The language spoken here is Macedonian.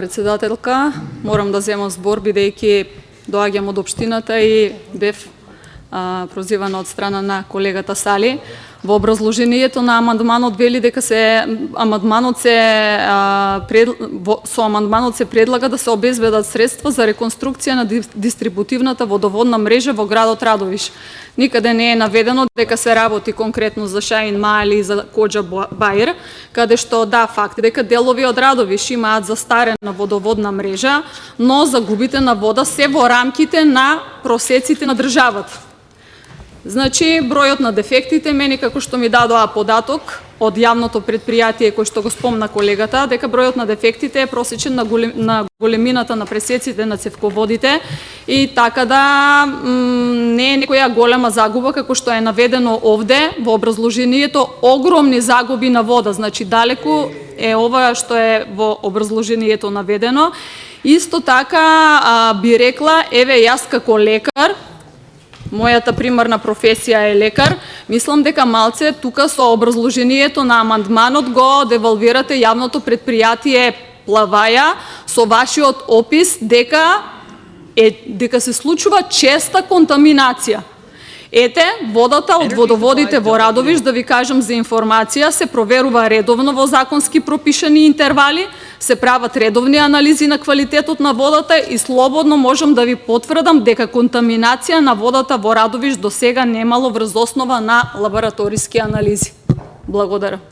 Председателка, морам да земам збор бидејќи доаѓам од општината и бев прозивана од страна на колегата Сали. Во образложението на амандманот вели дека со амандманот се предлага да се обезбедат средства за реконструкција на дистрибутивната водоводна мрежа во градот Радовиш. Никаде не е наведено дека се работи конкретно за Шаин Мали и за Коџа Бајр, каде што да, факт дека делови од Радовиш имаат застарена водоводна мрежа, но загубите на вода се во рамките на просеците на државата. Значи, бројот на дефектите, мене како што ми дадоа податок од јавното предпријатие кој што го спомна колегата, дека бројот на дефектите е просечен на големината на пресеците на цевководите и така да не е некоја голема загуба како што е наведено овде во образложението, огромни загуби на вода, значи далеку е ова што е во образложението наведено. Исто така би рекла, еве јас како лекар, мојата примарна професија е лекар, мислам дека малце тука со образложението на амандманот го девалвирате јавното предпријатие Плаваја со вашиот опис дека се случува честа контаминација. Ете, водата од водоводите во Радовиш, да ви кажам за информација, се проверува редовно во законски пропишани интервали, се прават редовни анализи на квалитетот на водата и слободно можам да ви потврдам дека контаминација на водата во Радовиш до сега немало врз основа на лабораториски анализи. Благодарам.